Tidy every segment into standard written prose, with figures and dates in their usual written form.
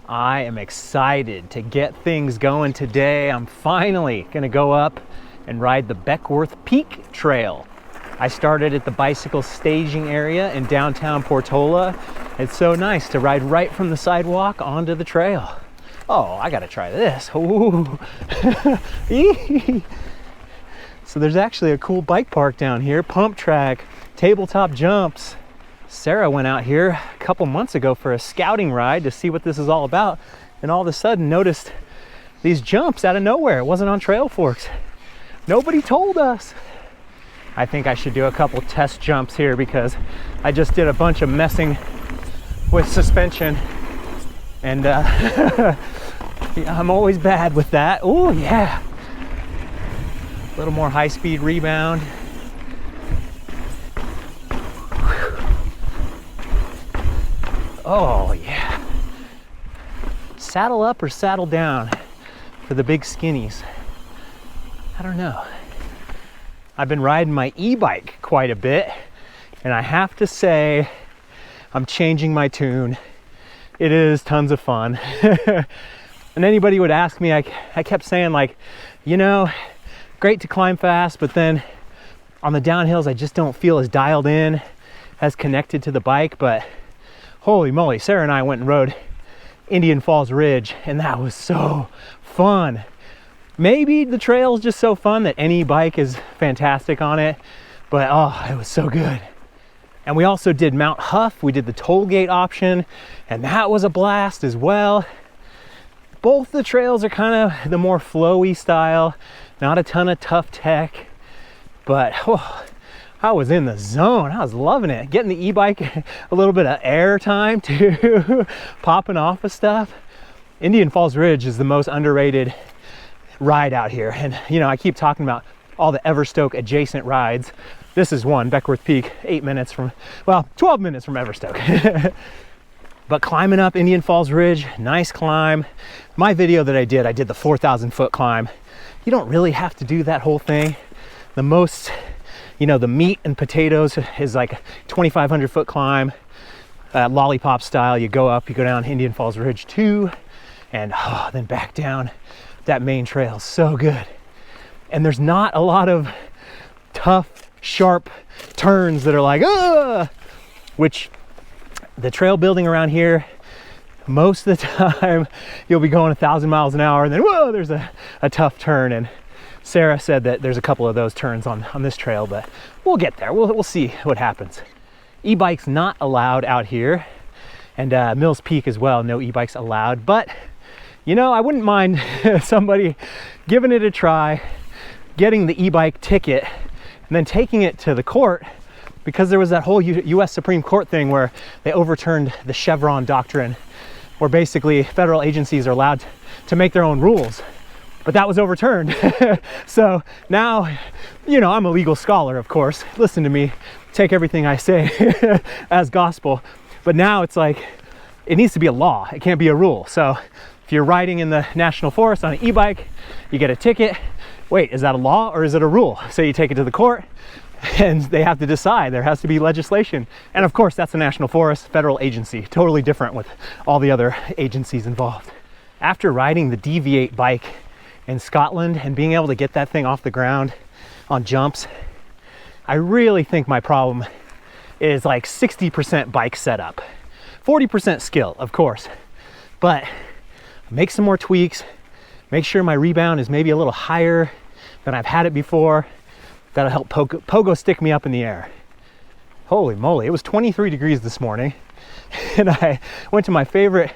I am excited to get things going today. I'm finally gonna go up and ride the Beckwourth Peak Trail. I started at the bicycle staging area in downtown Portola. It's so nice to ride right from the sidewalk onto the trail. Oh, I gotta try this. Ooh. So there's actually a cool bike park down here, pump track, tabletop jumps. Sarah went out here a couple months ago for a scouting ride to see what this is all about, and all of a sudden noticed these jumps out of nowhere. It wasn't on trail forks. Nobody told us. I think I should do a couple test jumps here because I just did a bunch of messing with suspension, and I'm always bad with that. Oh yeah, a little more high-speed rebound. Oh yeah. Saddle up or saddle down for the big skinnies? I don't know. I've been riding my e-bike quite a bit, and I have to say I'm changing my tune. It is tons of fun. And anybody would ask me, I kept saying, like, you know, great to climb fast, but then on the downhills I just don't feel as dialed in, as connected to the bike. But holy moly, Sarah and I went and rode Indian Falls Ridge, and that was so fun. Maybe the trail is just so fun that any bike is fantastic on it, but oh, it was so good. And we also did Mount Huff. We did the toll gate option, and that was a blast as well. Both the trails are kind of the more flowy style, not a ton of tough tech, but oh, I was in the zone. I was loving it. Getting the e-bike a little bit of air time too, popping off of stuff. Indian Falls Ridge is the most underrated ride out here. And you know, I keep talking about all the Stoke adjacent rides. This is one, Beckwourth Peak, 8 minutes from, well, 12 minutes from Stoke. But climbing up Indian Falls Ridge, nice climb. My video that I did the 4,000 foot climb. You don't really have to do that whole thing. The most, you know, the meat and potatoes is like a 2,500 foot climb, lollipop style. You go up, you go down Indian Falls Ridge 2, and then back down. That main trail is so good. And there's not a lot of tough, sharp turns that are like, which the trail building around here, most of the time, you'll be going 1,000 miles an hour, and then, whoa, there's a tough turn. And Sarah said that there's a couple of those turns on this trail, but we'll get there. We'll see what happens. E-bikes not allowed out here, and Mills Peak as well, no e-bikes allowed. But you know, I wouldn't mind somebody giving it a try, getting the e-bike ticket, and then taking it to the court, because there was that whole U.S. Supreme Court thing where they overturned the Chevron doctrine, where basically federal agencies are allowed to make their own rules. But that was overturned. So now, you know, I'm a legal scholar, of course. Listen to me, take everything I say as gospel. But now it's like, it needs to be a law. It can't be a rule. So if you're riding in the national forest on an e-bike, you get a ticket. Wait, is that a law or is it a rule? So you take it to the court and they have to decide. There has to be legislation. And of course, that's a national forest, federal agency, totally different with all the other agencies involved. After riding the Deviate bike in Scotland and being able to get that thing off the ground on jumps, I really think my problem is like 60% bike setup, 40% skill, of course, but make some more tweaks, make sure my rebound is maybe a little higher than I've had it before. That'll help pogo stick me up in the air. Holy moly, it was 23 degrees this morning, and I went to my favorite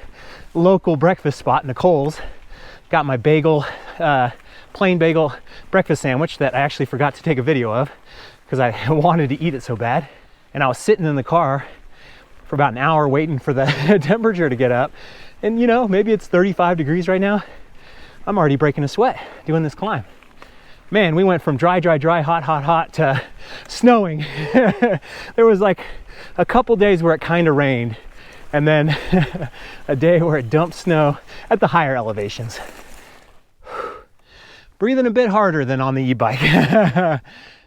local breakfast spot, Nicole's, got my bagel, plain bagel breakfast sandwich that I actually forgot to take a video of because I wanted to eat it so bad. And I was sitting in the car for about an hour waiting for the temperature to get up. And you know, maybe it's 35 degrees right now. I'm already breaking a sweat doing this climb. Man, we went from dry, hot to snowing. There was like a couple days where it kind of rained, and then a day where it dumped snow at the higher elevations. breathing a bit harder than on the e-bike.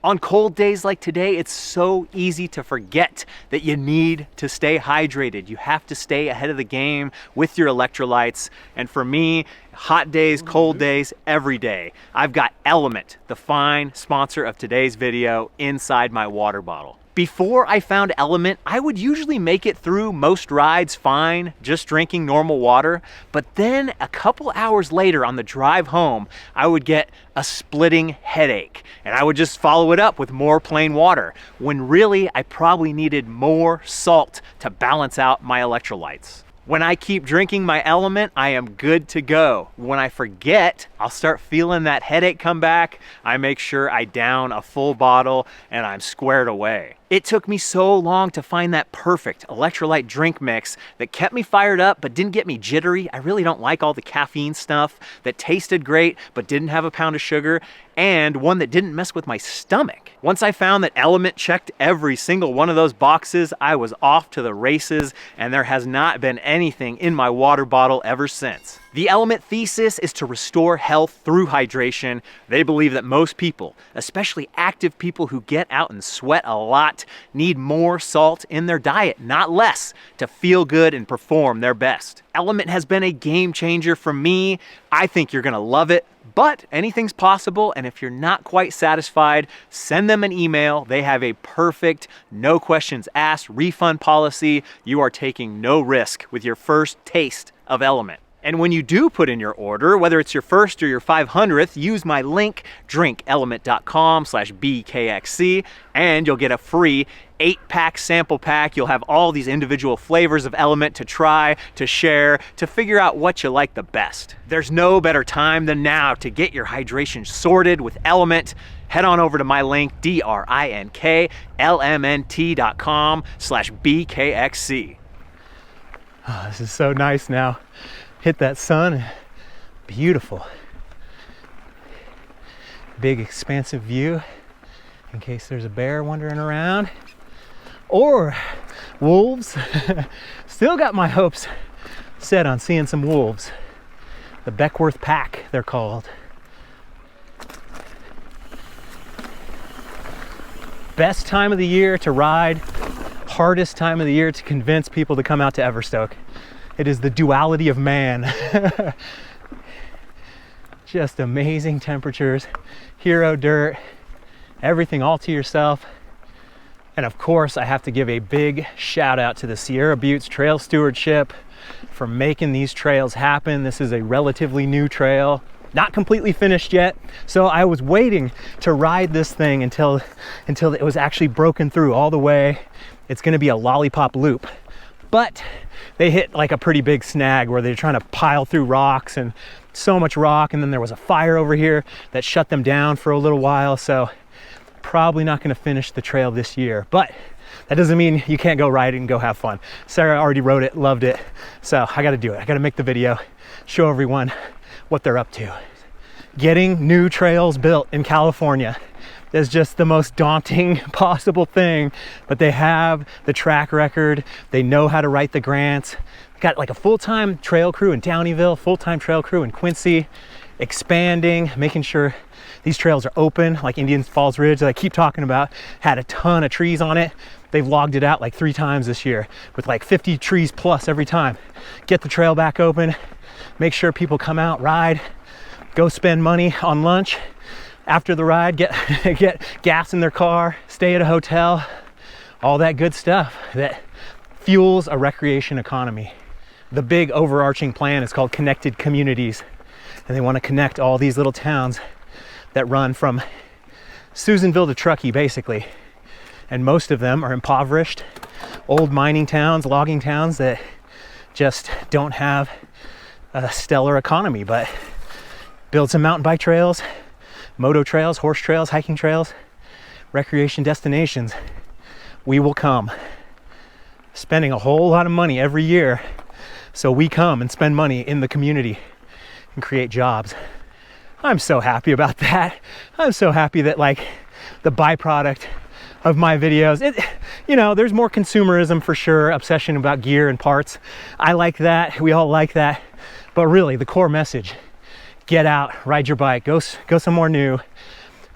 On cold days like today, it's so easy to forget that you need to stay hydrated. You have to stay ahead of the game with your electrolytes. And for me, hot days, cold days, every day, I've got Element, the fine sponsor of today's video, inside my water bottle. Before I found Element, I would usually make it through most rides fine, just drinking normal water. But then a couple hours later on the drive home, I would get a splitting headache, and I would just follow it up with more plain water, when really I probably needed more salt to balance out my electrolytes. When I keep drinking my Element, I am good to go. When I forget, I'll start feeling that headache come back. I make sure I down a full bottle and I'm squared away. It took me so long to find that perfect electrolyte drink mix that kept me fired up but didn't get me jittery. I really don't like all the caffeine stuff, that tasted great but didn't have a pound of sugar, and one that didn't mess with my stomach. Once I found that Element checked every single one of those boxes, I was off to the races, and there has not been anything in my water bottle ever since. The Element thesis is to restore health through hydration. They believe that most people, especially active people who get out and sweat a lot, need more salt in their diet, not less, to feel good and perform their best. Element has been a game changer for me. I think you're gonna love it, but anything's possible, and if you're not quite satisfied, send them an email. They have a perfect, no questions asked refund policy. You are taking no risk with your first taste of Element. And when you do put in your order, whether it's your first or your 500th, use my link, drinkelement.com/BKXC, and you'll get a free 8-pack sample pack. You'll have all these individual flavors of Element to try, to share, to figure out what you like the best. There's no better time than now to get your hydration sorted with Element. Head on over to my link, drinklmnt.com/BKXC. Oh, this is so nice now. Hit that sun, beautiful. Big expansive view in case there's a bear wandering around or wolves. Still got my hopes set on seeing some wolves. The Beckwourth Pack, they're called. Best time of the year to ride, hardest time of the year to convince people to come out to Everstoke. It is the duality of man. Just amazing temperatures, hero dirt, everything all to yourself. And of course, I have to give a big shout out to the Sierra Buttes Trail Stewardship for making these trails happen. This is a relatively new trail, not completely finished yet. So I was waiting to ride this thing until it was actually broken through all the way. It's gonna be a lollipop loop. But they hit like a pretty big snag where they're trying to pile through rocks, and so much rock, and then there was a fire over here that shut them down for a little while. So probably not going to finish the trail this year, but that doesn't mean you can't go ride it and go have fun. Sarah already rode it, loved it, so I got to do it. I got to make the video, show everyone what they're up to. Getting new trails built in California is just the most daunting possible thing, but they have the track record. They know how to write the grants. Got like a full-time trail crew in Downeyville, full-time trail crew in Quincy, expanding, making sure these trails are open, like Indian Falls Ridge that I keep talking about, had a ton of trees on it. They've logged it out like 3 times this year with like 50 trees plus every time. Get the trail back open, make sure people come out, ride, go spend money on lunch. After the ride, get gas in their car, stay at a hotel, all that good stuff that fuels a recreation economy. The big overarching plan is called Connected Communities, and they want to connect all these little towns that run from Susanville to Truckee, basically. And most of them are impoverished, old mining towns, logging towns that just don't have a stellar economy, but build some mountain bike trails, moto trails, horse trails, hiking trails, recreation destinations. We will come. Spending a whole lot of money every year, so we come and spend money in the community and create jobs. I'm so happy about that. I'm so happy that like the byproduct of my videos, there's more consumerism for sure, obsession about gear and parts. I like that, we all like that, but really the core message, get out, ride your bike, go somewhere new,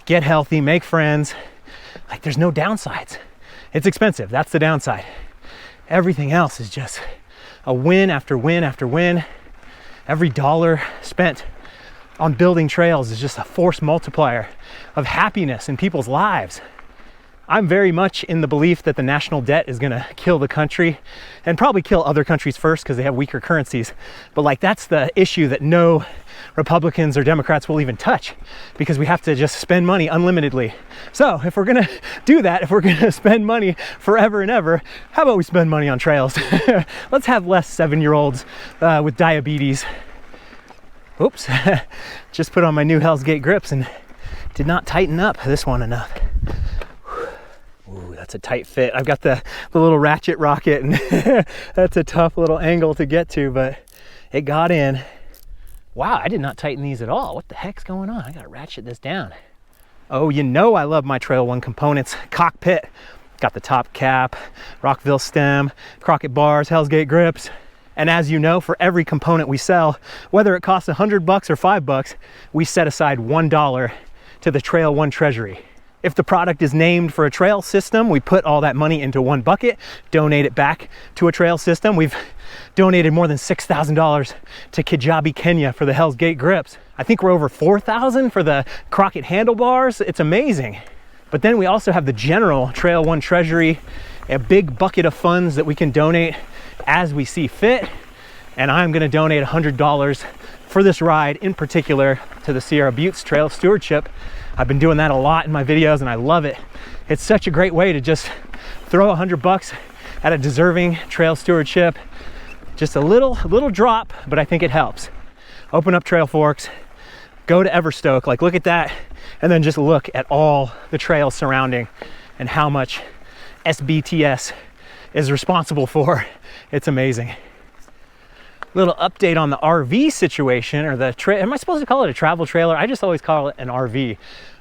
get healthy, make friends. Like, there's no downsides. It's expensive, that's the downside. Everything else is just a win after win after win. Every dollar spent on building trails is just a force multiplier of happiness in people's lives. I'm very much in the belief that the national debt is gonna kill the country and probably kill other countries first because they have weaker currencies. But like, that's the issue that no Republicans or Democrats will even touch, because we have to just spend money unlimitedly. So if we're gonna do that, if we're gonna spend money forever and ever, how about we spend money on trails? Let's have less 7-year-olds with diabetes. Oops, just put on my new Hell's Gate grips and did not tighten up this one enough. Ooh, that's a tight fit. I've got the little ratchet rocket, and that's a tough little angle to get to, but it got in. Wow, I did not tighten these at all. What the heck's going on? I gotta ratchet this down. Oh, you know I love my Trail One components. Cockpit, got the top cap, Rockville stem, Crockett bars, Hell's Gate grips. And as you know, for every component we sell, whether it costs $100 or $5, we set aside $1 to the Trail One treasury. If the product is named for a trail system, we put all that money into one bucket, donate it back to a trail system. We've donated more than $6,000 to Kijabi, Kenya for the Hell's Gate grips. I think we're over $4,000 for the Crockett handlebars. It's amazing. But then we also have the general Trail One treasury, a big bucket of funds that we can donate as we see fit. And I'm gonna donate $100 for this ride, in particular to the Sierra Buttes Trail Stewardship. I've been doing that a lot in my videos and I love it. It's such a great way to just throw $100 at a deserving trail stewardship. Just a little drop, but I think it helps. Open up Trail Forks, go to Stoke, like look at that, and then just look at all the trails surrounding and how much SBTS is responsible for. It's amazing. Little update on the RV situation, or the am I supposed to call it a travel trailer? I just always call it an RV.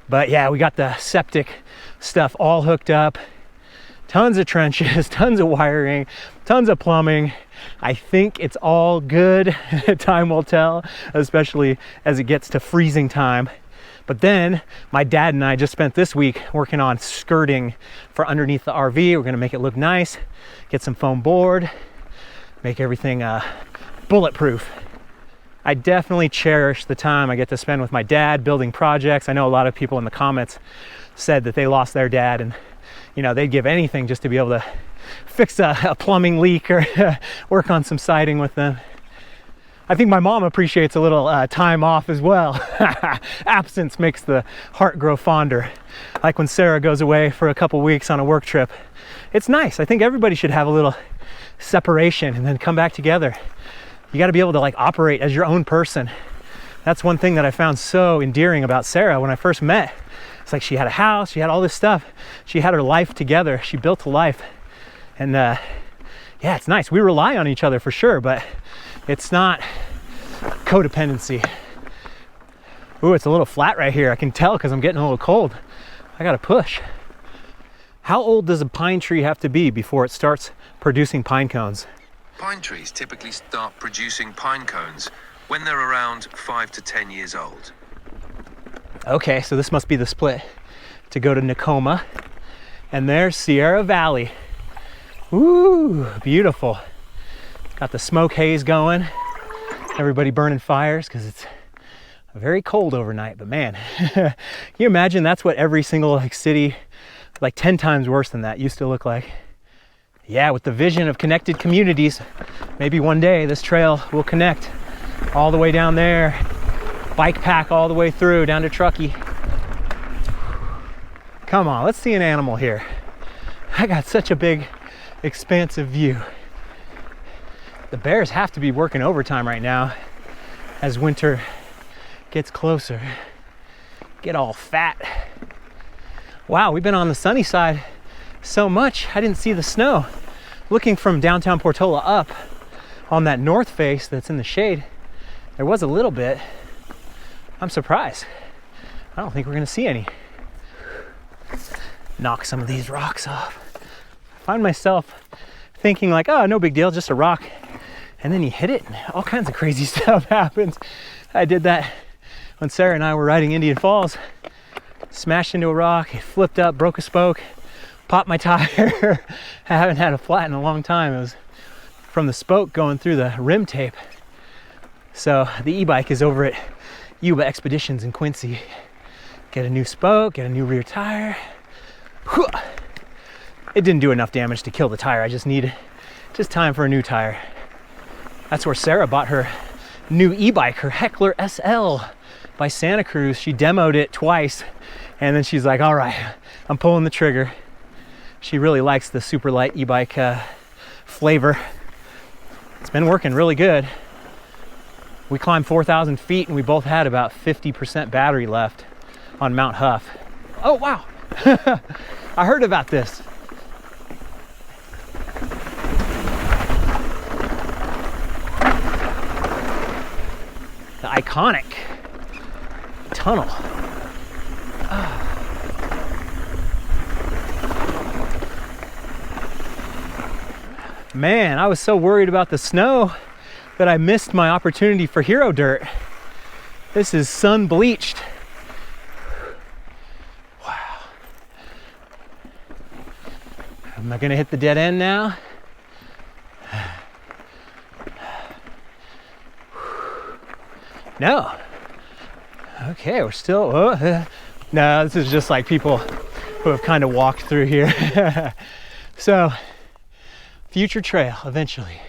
But yeah, we got the septic stuff all hooked up. Tons of trenches, tons of wiring, tons of plumbing. I think it's all good. Time will tell, especially as it gets to freezing time. But then my dad and I just spent this week working on skirting for underneath the RV. We're gonna make it look nice, get some foam board, make everything bulletproof. I definitely cherish the time I get to spend with my dad building projects. I know a lot of people in the comments said that they lost their dad, and you know, they'd give anything just to be able to fix a plumbing leak or work on some siding with them. I think my mom appreciates a little time off as well. Absence makes the heart grow fonder. Like when Sarah goes away for a couple weeks on a work trip. It's nice. I think everybody should have a little separation and then come back together. You got to be able to like operate as your own person. That's one thing that I found so endearing about Sarah when I first met. It's like she had a house, she had all this stuff. She had her life together. She built a life. And yeah, it's nice. We rely on each other for sure, but it's not codependency. Ooh, it's a little flat right here. I can tell because I'm getting a little cold. I got to push. How old does a pine tree have to be before it starts producing pine cones? Pine trees typically start producing pine cones when they're around 5 to 10 years old. Okay, so this must be the split to go to Nakoma. And there's Sierra Valley. Ooh, beautiful. Got the smoke haze going. Everybody burning fires because it's very cold overnight. But man, can you imagine that's what every single like city, like 10 times worse than that, used to look like? Yeah, with the vision of connected communities, maybe one day this trail will connect all the way down there, bike pack all the way through down to Truckee. Come on, let's see an animal here. I got such a big, expansive view. The bears have to be working overtime right now as winter gets closer. Get all fat. Wow, we've been on the sunny side so much, I didn't see the snow. Looking from downtown Portola up on that north face that's in the shade, there was a little bit. I'm surprised. I don't think we're gonna see any. Knock some of these rocks off. I find myself thinking like, oh, no big deal, just a rock. And then you hit it and all kinds of crazy stuff happens. I did that when Sarah and I were riding Indian Falls, smashed into a rock, it flipped up, broke a spoke, popped my tire. I haven't had a flat in a long time. It was from the spoke going through the rim tape. So the e-bike is over at Yuba Expeditions in Quincy. Get a new spoke, get a new rear tire. It didn't do enough damage to kill the tire. I just needed time for a new tire. That's where Sarah bought her new e-bike, her Heckler SL by Santa Cruz. She demoed it twice, and then she's like, all right, I'm pulling the trigger. She really likes the super light e-bike flavor. It's been working really good. We climbed 4,000 feet and we both had about 50% battery left on Mount Huff. Oh, wow. I heard about this. The iconic tunnel. Man, I was so worried about the snow that I missed my opportunity for hero dirt. This is sun bleached. Wow. Am I gonna hit the dead end now? No. Okay, we're still, no, this is just like people who have kind of walked through here. So, future trail eventually.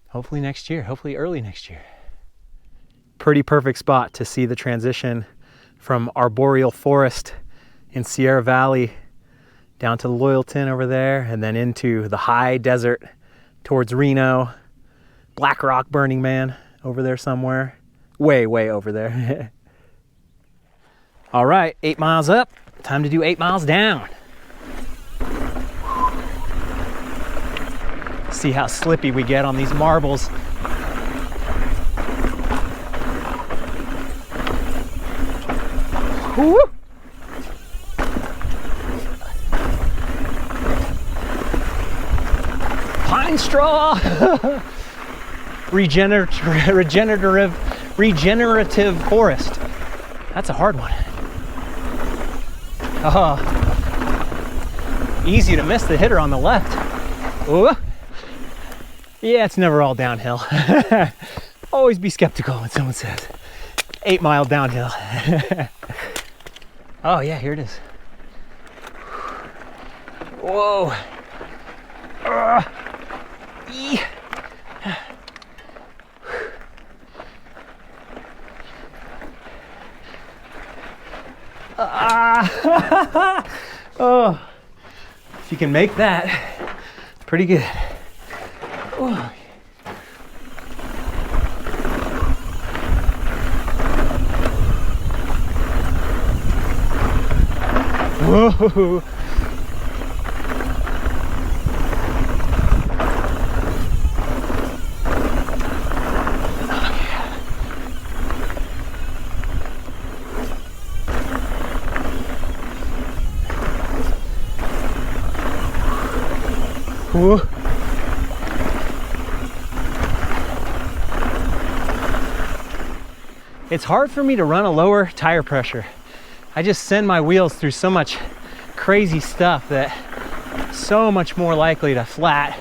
Hopefully next year, hopefully early next year. Pretty perfect spot to see the transition from arboreal forest in Sierra Valley down to Loyalton over there, and then into the high desert towards Reno. Black Rock, Burning Man over there somewhere. Way, way over there. All right, 8 miles up. Time to do 8 miles down. See how slippy we get on these marbles. Woo! Pine straw. Regenerative forest. That's a hard one. Oh, easy to miss the hitter on the left. Ooh. Yeah, it's never all downhill. Always be skeptical when someone says 8 mile downhill. Oh yeah, here it is. Whoa. Oh, if you can make that, pretty good. Ooh. Whoa. Whoa. It's hard for me to run a lower tire pressure. I just send my wheels through so much crazy stuff that so much more likely to flat,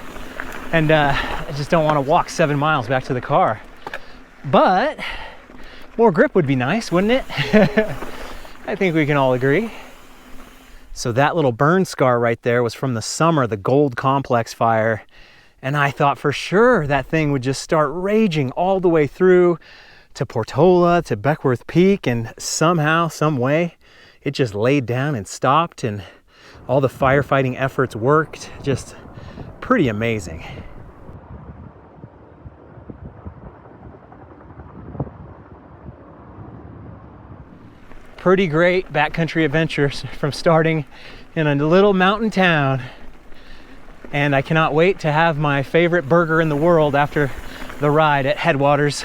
and I just don't want to walk 7 miles back to the car. But more grip would be nice, wouldn't it? I think we can all agree. So that little burn scar right there was from the summer, the Gold Complex fire. And I thought for sure that thing would just start raging all the way through to Portola, to Beckwourth Peak, and somehow, some way, it just laid down and stopped, and all the firefighting efforts worked. Just pretty amazing. Pretty great backcountry adventures from starting in a little mountain town. And I cannot wait to have my favorite burger in the world after the ride at Headwaters.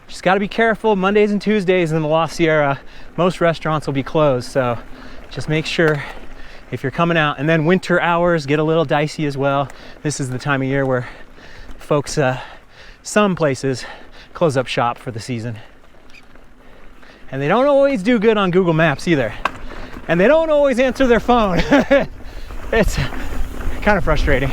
Just got to be careful. Mondays and Tuesdays in the La Sierra, most restaurants will be closed. So just make sure if you're coming out. And then winter hours get a little dicey as well. This is the time of year where folks, some places close up shop for the season. And they don't always do good on Google Maps either. And they don't always answer their phone. It's kind of frustrating.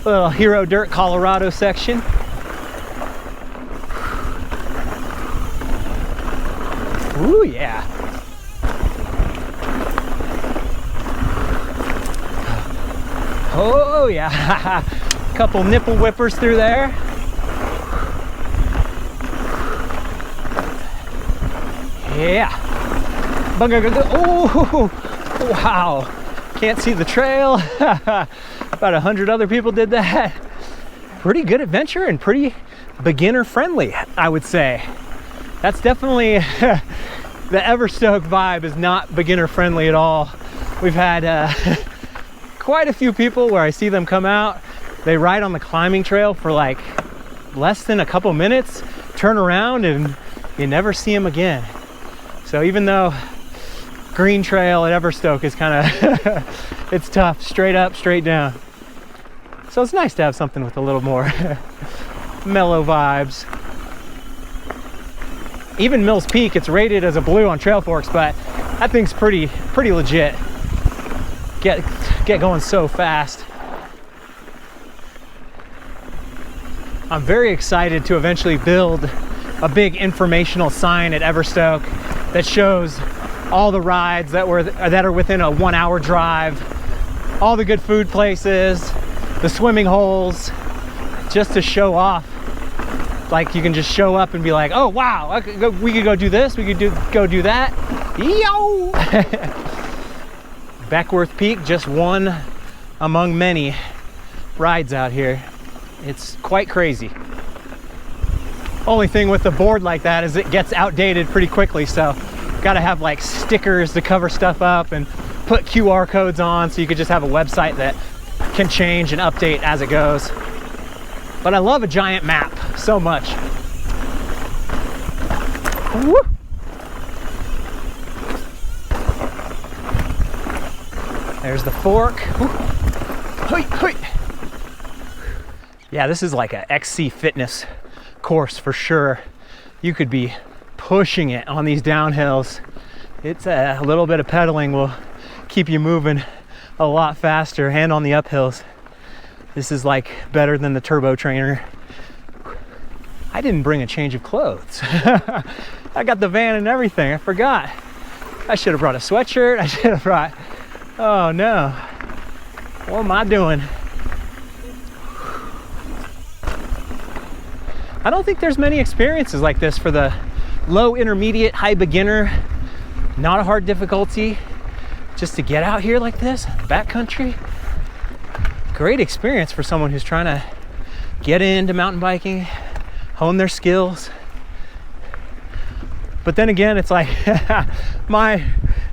Little Hero Dirt Colorado section. Ooh, yeah. Oh, yeah. Couple nipple whippers through there. Yeah. Oh, wow. Can't see the trail. About 100 other people did that. Pretty good adventure and pretty beginner friendly, I would say. That's definitely the Everstoke vibe is not beginner friendly at all. We've had quite a few people where I see them come out, they ride on the climbing trail for like less than a couple minutes, turn around, and you never see them again. So even though green trail at Everstoke is kind of it's tough, straight up, straight down. So it's nice to have something with a little more mellow vibes. Even Mills Peak, it's rated as a blue on Trail Forks, but that thing's pretty legit. Get going so fast. I'm very excited to eventually build a big informational sign at Everstoke that shows all the rides that are within a 1 hour drive, all the good food places, the swimming holes, just to show off. Like you can just show up and be like, oh wow, we could go do this, we could go do that. Yo! Beckwourth Peak, just one among many rides out here. It's quite crazy. Only thing with the board like that is it gets outdated pretty quickly, so gotta have like stickers to cover stuff up and put QR codes on, so you could just have a website that can change and update as it goes. But I love a giant map so much. Woo! There's the fork. Hoi, hoi. Yeah, this is like a XC fitness course for sure. You could be pushing it on these downhills. It's a little bit of pedaling will keep you moving a lot faster, and on the uphills. This is like better than the turbo trainer. I didn't bring a change of clothes. I got the van and everything. I forgot. I should have brought a sweatshirt. I should have brought, oh no. What am I doing? I don't think there's many experiences like this for the low, intermediate, high beginner. Not a hard difficulty. Just to get out here like this, backcountry. Great experience for someone who's trying to get into mountain biking, hone their skills. But then again, it's like my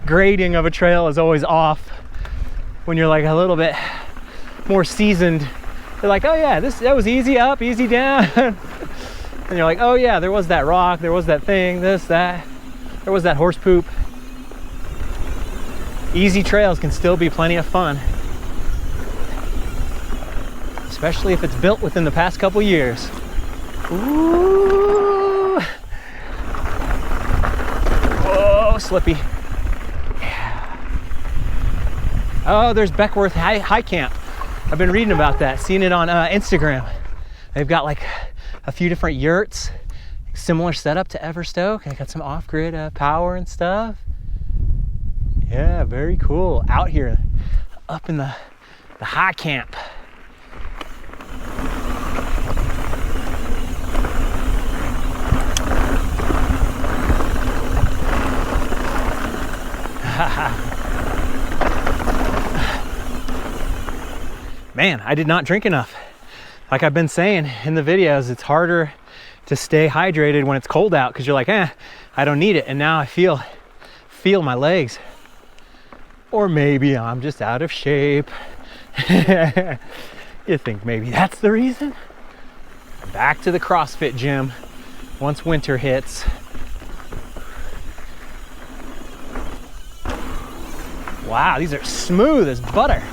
grading of a trail is always off when you're like a little bit more seasoned. They're like, oh yeah, that was easy up, easy down. And you're like, oh yeah, there was that rock, there was that thing, this, that, there was that horse poop. Easy trails can still be plenty of fun, especially if it's built within the past couple years. Ooh. Oh, slippy. Yeah. Oh, there's Beckwourth High Camp. I've been reading about that, seeing it on Instagram. They've got like a few different yurts, similar setup to Everstoke. They got some off-grid power and stuff. Yeah, very cool. Out here, up in the high camp. Man, I did not drink enough. Like I've been saying in the videos, it's harder to stay hydrated when it's cold out because you're like, I don't need it. And now I feel my legs. Or maybe I'm just out of shape. You think maybe that's the reason? Back to the CrossFit gym once winter hits. Wow, these are smooth as butter.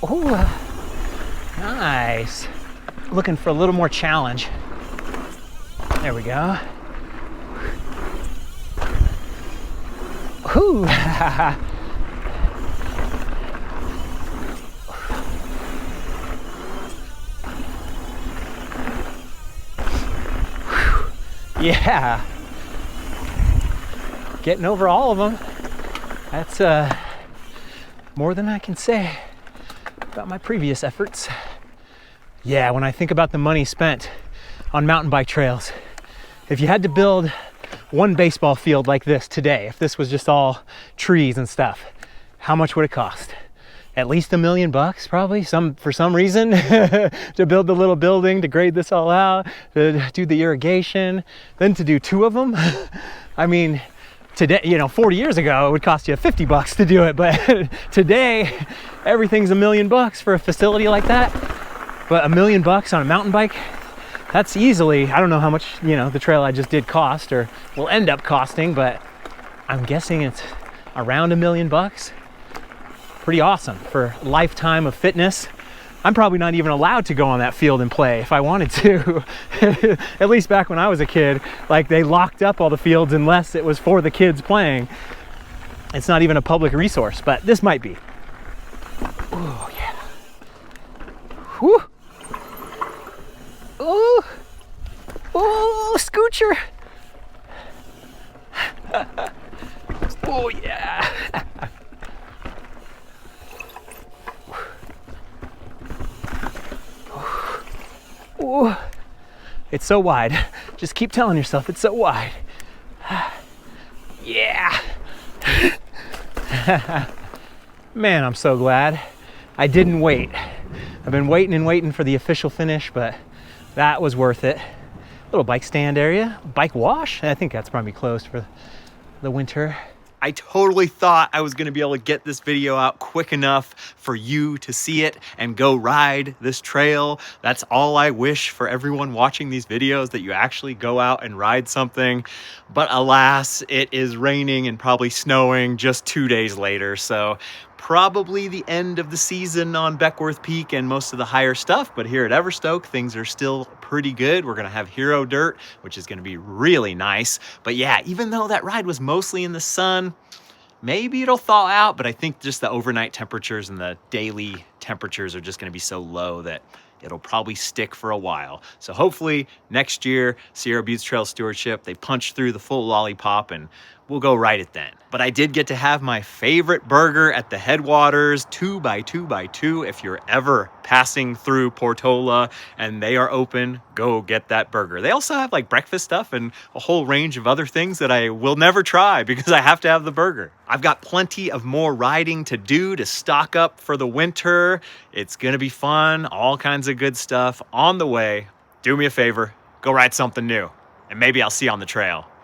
Oh, nice. Looking for a little more challenge. There we go. Whew. Yeah. Getting over all of them. That's more than I can say about my previous efforts. Yeah, when I think about the money spent on mountain bike trails, if you had to build one baseball field like this today, if this was just all trees and stuff, how much would it cost? At least $1 million probably, for some reason, to build the little building, to grade this all out, to do the irrigation, then to do 2 of them. I mean, today, 40 years ago, it would cost you $50 to do it, but today, everything's $1 million for a facility like that. But $1 million on a mountain bike, that's easily, I don't know how much, the trail I just did cost or will end up costing, but I'm guessing it's around $1 million. Pretty awesome for a lifetime of fitness. I'm probably not even allowed to go on that field and play if I wanted to. At least back when I was a kid, like they locked up all the fields unless it was for the kids playing. It's not even a public resource, but this might be. Oh yeah. Whew. Oh, oh, scoocher. Oh yeah. Oh, it's so wide. Just keep telling yourself it's so wide. Yeah. Man, I'm so glad I didn't wait. I've been waiting and waiting for the official finish, but that was worth it. Little bike stand area, bike wash. I think that's probably closed for the winter. I totally thought I was gonna be able to get this video out quick enough for you to see it and go ride this trail. That's all I wish for everyone watching these videos, that you actually go out and ride something. But alas, it is raining and probably snowing just 2 days later. So probably the end of the season on Beckwourth Peak and most of the higher stuff, but here at Everstoke, things are still pretty good. We're gonna have hero dirt, which is gonna be really nice. But yeah, even though that ride was mostly in the sun, maybe it'll thaw out, but I think just the overnight temperatures and the daily temperatures are just gonna be so low that it'll probably stick for a while. So hopefully next year, Sierra Buttes Trail Stewardship, they punch through the full lollipop and we'll go ride it then. But I did get to have my favorite burger at the headwaters, 2x2x2. If you're ever passing through Portola and they are open, go get that burger. They also have like breakfast stuff and a whole range of other things that I will never try because I have to have the burger. I've got plenty of more riding to do to stock up for the winter. It's gonna be fun, all kinds of good stuff on the way. Do me a favor, go ride something new, and maybe I'll see you on the trail.